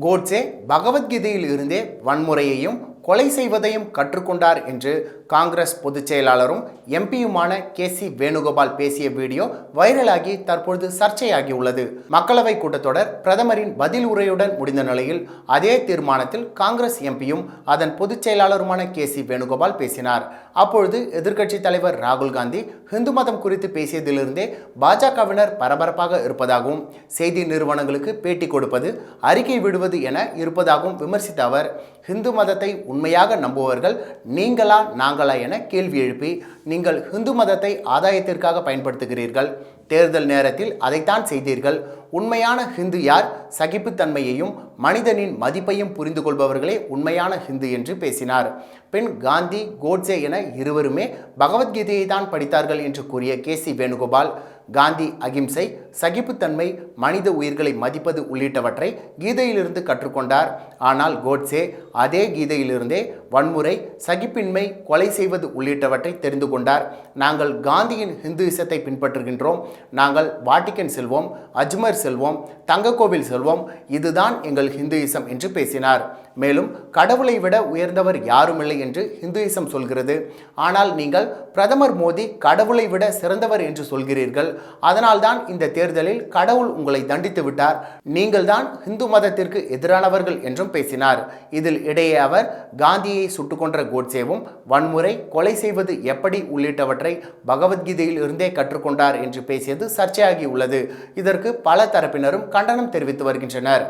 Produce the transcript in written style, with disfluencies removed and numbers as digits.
கோட்சே பகவத்கீதையில் இருந்தே வன்முறையையும் கொலை செய்வதையும் கற்றுக்கொண்டார் என்று காங்கிரஸ் பொதுச் செயலாளரும் எம்பியுமான கே.சி. வேணுகோபால் பேசிய வீடியோ வைரலாகி தற்பொழுது சர்ச்சையாகியுள்ளது. மக்களவை கூட்டத்தொடர் பிரதமரின் பதில் உரையுடன் முடிந்த நிலையில் அதே தீர்மானத்தில் காங்கிரஸ் எம்பியும் அதன் பொதுச் செயலாளருமான கே.சி. வேணுகோபால் பேசினார். அப்பொழுது எதிர்க்கட்சித் தலைவர் ராகுல் காந்தி இந்து மதம் குறித்து பேசியதிலிருந்தே பாஜகவினர் பரபரப்பாக இருப்பதாகவும் செய்தி நிறுவனங்களுக்கு பேட்டி கொடுப்பது அறிக்கை விடுவது என இருப்பதாகவும் விமர்சித்த அவர், இந்து மதத்தை உண்மையாக நம்புபவர்கள் நீங்களா நாங்களா என கேள்வி எழுப்பி, நீங்கள் இந்து மதத்தை ஆதாயத்திற்காக பயன்படுத்துகிறீர்கள், தேர்தல் நேரத்தில் அதைத்தான் செய்தீர்கள், உண்மையான ஹிந்து யார், சகிப்புத்தன்மையையும் மனிதனின் மதிப்பையும் புரிந்து கொள்பவர்களே உண்மையான ஹிந்து என்று பேசினார். பின் காந்தி கோட்சே என இருவருமே பகவத்கீதையை தான் படித்தார்கள் என்று கூறிய கே.சி. வேணுகோபால், காந்தி அகிம்சை, சகிப்புத்தன்மை, மனித உயிர்களை மதிப்பது உள்ளிட்டவற்றை கீதையிலிருந்து கற்றுக்கொண்டார். ஆனால் கோட்சே அதே கீதையிலிருந்தே வன்முறை, சகிப்பின்மை, கொலை செய்வது உள்ளிட்டவற்றை தெரிந்து கொண்டார். நாங்கள் காந்தியின் ஹிந்துயிசத்தை பின்பற்றுகின்றோம். நாங்கள் வாட்டிக்கன் செல்வோம், அஜ்மர் செல்வோம், தங்கக்கோவில் செல்வோம், இதுதான் எங்கள் ஹிந்துயிசம் என்று பேசினார். மேலும் கடவுளை விட உயர்ந்தவர் யாருமில்லை என்று ஹிந்துயிசம் சொல்கிறது. ஆனால் நீங்கள் பிரதமர் மோடி கடவுளை விட சிறந்தவர் என்று சொல்கிறீர்கள். அதனால்தான் இந்த தேர்தலில் கடவுள் உங்களை தண்டித்து விட்டார். நீங்கள் தான் இந்து மதத்திற்கு எதிரானவர்கள் என்றும் பேசினார். இதில் இடையே அவர் காந்தியை சுட்டுக் கொன்ற கோட்சேவும் வன்முறை, கொலை செய்வது எப்படி உள்ளிட்டவற்றை பகவத்கீதையில் இருந்தே கற்றுக்கொண்டார் என்று பேசியது சர்ச்சையாகி உள்ளது. இதற்கு பல தரப்பினரும் கண்டனம் தெரிவித்து வருகின்றனர்.